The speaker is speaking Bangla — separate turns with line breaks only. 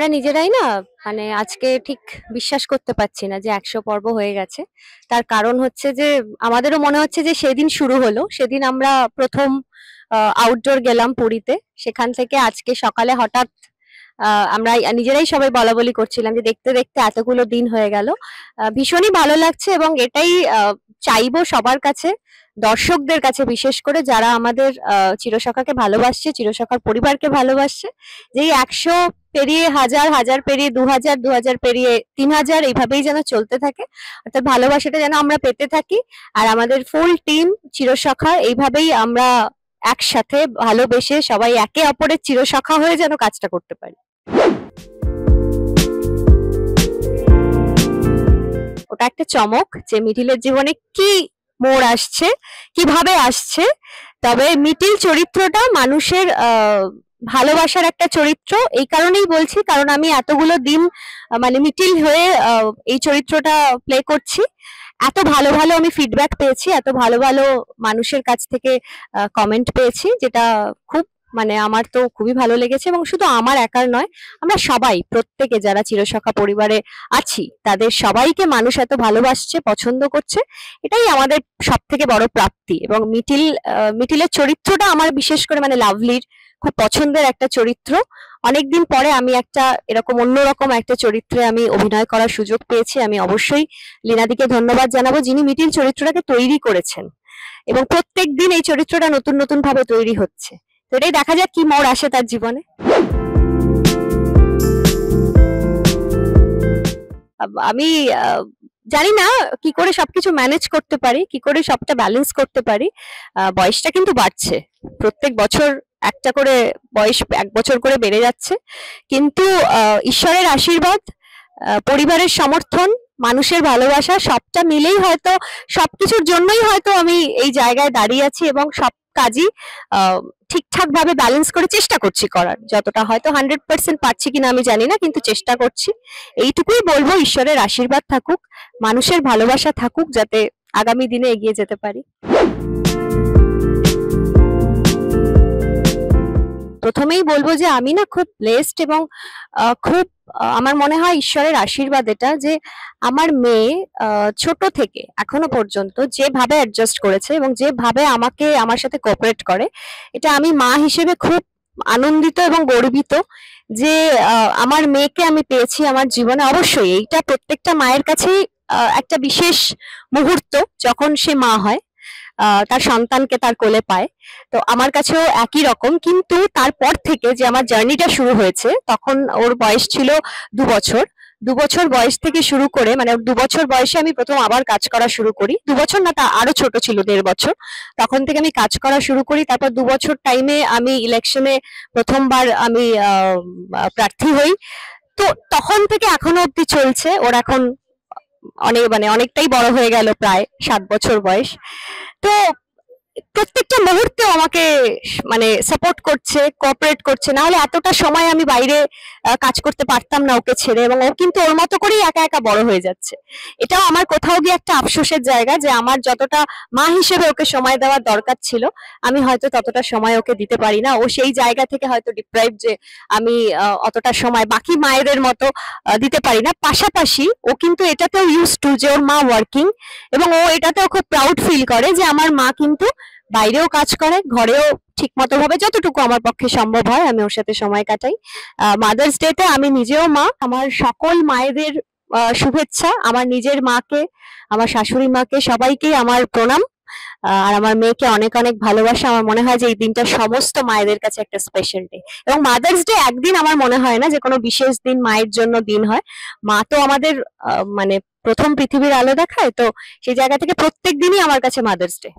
আমরা নিজেরাই না মানে আজকে ঠিক বিশ্বাস করতে পারছি না যে ১০০ পর্ব হয়ে গেছে। তার কারণ হচ্ছে যে আমাদেরও মনে হচ্ছে যে সেদিন শুরু হলো। সেদিন আমরা প্রথম আউটডোর গেলাম পুরীতে। সেখান থেকে আজকে সকালে হঠাৎ আমরা নিজেরাই সবাই বলাবলি করছিলাম যে দেখতে দেখতে এতগুলো দিন হয়ে গেল। ভীষণই ভালো লাগছে এবং এটাই চাইবো সবার কাছে, দর্শকদের কাছে বিশেষ করে যারা আমাদের চিরসখাকে ভালোবাসছে, চিরসখার পরিবারকে ভালোবাসছে, যে এই ১০০ পেরিয়ে হাজার, হাজার পেরিয়ে ২০০০, ২০০০ পেরিয়ে ৩০০০ এইভাবেই যেন চলতে থাকে। অর্থাৎ ভালোবাসাটা যেন আমরা পেতে থাকি। আর আমাদের ফুল টিম চিরসখা এইভাবেই আমরা একসাথে ভালোবেসে সবাই একে অপরের চিরসখা হয়ে যেন কাজটা করতে পারি। ওটা একটা চমক যে মিঠিলের জীবনে কি মোড় আসছে, কিভাবে আসছে। তবে মিঠিল চরিত্রটা মানুষের ভালোবাসার একটা চরিত্র। এই কারণেই বলছি কারণ আমি এতগুলো দিন মানে মিঠিল হয়ে এই চরিত্রটা প্লে করছি। এত ভালো ভালো আমি ফিডব্যাক পেয়েছি, এত ভালো ভালো মানুষের কাছ থেকে কমেন্ট পেয়েছি, যেটা খুব মানে আমার তো খুবই ভালো লেগেছে। এবং শুধু আমার একার নয়, আমরা সবাই প্রত্যেকে যারা চিরসখা পরিবারে আছি তাদের সবাইকে মানুষ এত ভালোবাসছে, পছন্দ করছে, এটাই আমাদের সব থেকে বড় প্রাপ্তি। এবং মিঠিলের চরিত্রটা আমার বিশেষ করে মানে লাভলির খুব পছন্দের একটা চরিত্র। অনেকদিন পরে আমি একটা এরকম অন্যরকম একটা চরিত্রে আমি অভিনয় করার সুযোগ পেয়েছি। আমি অবশ্যই লীনাদিকে ধন্যবাদ জানাবো যিনি মিঠিল চরিত্রটাকে তৈরি করেছেন, এবং প্রত্যেক দিন এই চরিত্রটা নতুন নতুন ভাবে তৈরি হচ্ছে। তো এটাই দেখা যাক কি মোড় আসে তার জীবনে। আমি জানি না কি করে সবকিছু ম্যানেজ করতে পারি, কি করে সবটা ব্যালেন্স করতে পারি। বয়সটা কিন্তু বাড়ছে, প্রত্যেক বছর একটা করে বয়স ১ বছর করে বেড়ে যাচ্ছে। কিন্তু ঈশ্বরের আশীর্বাদ, পরিবারের সমর্থন, মানুষের ভালোবাসা সবটা মিলেই হয়তো, সবকিছুর জন্যই হয়তো আমি এই জায়গায় দাঁড়িয়ে আছি এবং সব কাজই ঠিকঠাক ভাবে ব্যালেন্স করে চেষ্টা করছি করার। যতটা হয়তো 100% পারছি কিনা আমি জানি না, কিন্তু চেষ্টা করছি। এইটুকুই বলবো, ঈশ্বরের আশীর্বাদ থাকুক, মানুষের ভালোবাসা থাকুক, যাতে আগামী দিনে এগিয়ে যেতে পারি। প্রথমেই বলবো যে আমি না খুব ব্লেসড এবং খুব আমার মনে হয় ঈশ্বরের আশীর্বাদ এটা যে আমার মেয়ে ছোট থেকে এখনো পর্যন্ত যেভাবে অ্যাডজাস্ট করেছে এবং যেভাবে আমাকে আমার সাথে কোঅপারেট করে, এটা আমি মা হিসেবে খুব আনন্দিত এবং গর্বিত যে আমার মেয়েকে আমি পেয়েছি আমার জীবনে। অবশ্যই এইটা প্রত্যেকটা মায়ের কাছেই একটা বিশেষ মুহূর্ত যখন সে মা হয়, তার সন্তানকে তার কোলে পায়। তো আমার কাছেও একই রকম। কিন্তু তারপর থেকে যে আমার জার্নিটা শুরু হয়েছে, তখন ওর বয়স ছিল ২ বছর। ২ বছর বয়স থেকে শুরু করে মানে ২ বছর বয়সে আমি প্রথম আবার কাজ করা শুরু করি। ২ বছর না, তা আরো ছোট ছিল, ১.৫ বছর। তখন থেকে আমি কাজ করা শুরু করি। তারপর ২ বছর টাইমে আমি ইলেকশনে প্রথমবার আমি প্রার্থী হই। তো তখন থেকে এখনো অব্দি চলছে। ওর এখন অনেকটাই বড় হয়ে গেল, প্রায় ৭ বছর বয়স। তো প্রত্যেকটা মুহূর্তে আমাকে মানে সাপোর্ট করছে, কোঅপারেট করছে। না হলে এতটা সময় আমি বাইরে কাজ করতে পারতাম না ওকে ছেড়ে। এবং ও কিন্তু ওর মতো করেই একা একা বড় হয়ে যাচ্ছে। এটাও আমার কোথাও গিয়ে একটা আফসোসের জায়গা যে আমার যতটা মা হিসেবে ওকে সময় দেওয়ার দরকার ছিল, আমি হয়তো ততটা সময় ওকে দিতে পারি না। ও সেই জায়গা থেকে হয়তো ডিপ্রাইভ যে আমি অতটা সময় বাকি মায়েদের মতো দিতে পারি না। পাশাপাশি ও কিন্তু এটাতেও ইউজ টু যে ওর মা ওয়ার্কিং, এবং ও এটাতেও খুব প্রাউড ফিল করে যে আমার মা কিন্তু বাইরেও কাজ করে, ঘরেও ঠিক মতো ভাবে যতটুকু আমার পক্ষে সম্ভব হয় আমি ওর সাথে সময় কাটাই। মাদার্স ডে তে আমি নিজেও মা, আমার সকল মায়েদের শুভেচ্ছা, আমার নিজের মাকে, আমার শাশুড়ি মাকে, সবাইকেই আমার প্রণাম। আর আমার মেয়েকে অনেক অনেক ভালোবাসা। আমার মনে হয় যে এই দিনটা সমস্ত মায়েদের কাছে একটা স্পেশাল ডে। এবং মাদার্স ডে একদিন আমার মনে হয় না যে কোনো বিশেষ দিন মায়ের জন্য দিন হয়। মা তো আমাদের মানে প্রথম পৃথিবীর আলো দেখায়। তো সেই জায়গা থেকে প্রত্যেক দিনই আমার কাছে মাদার্স ডে।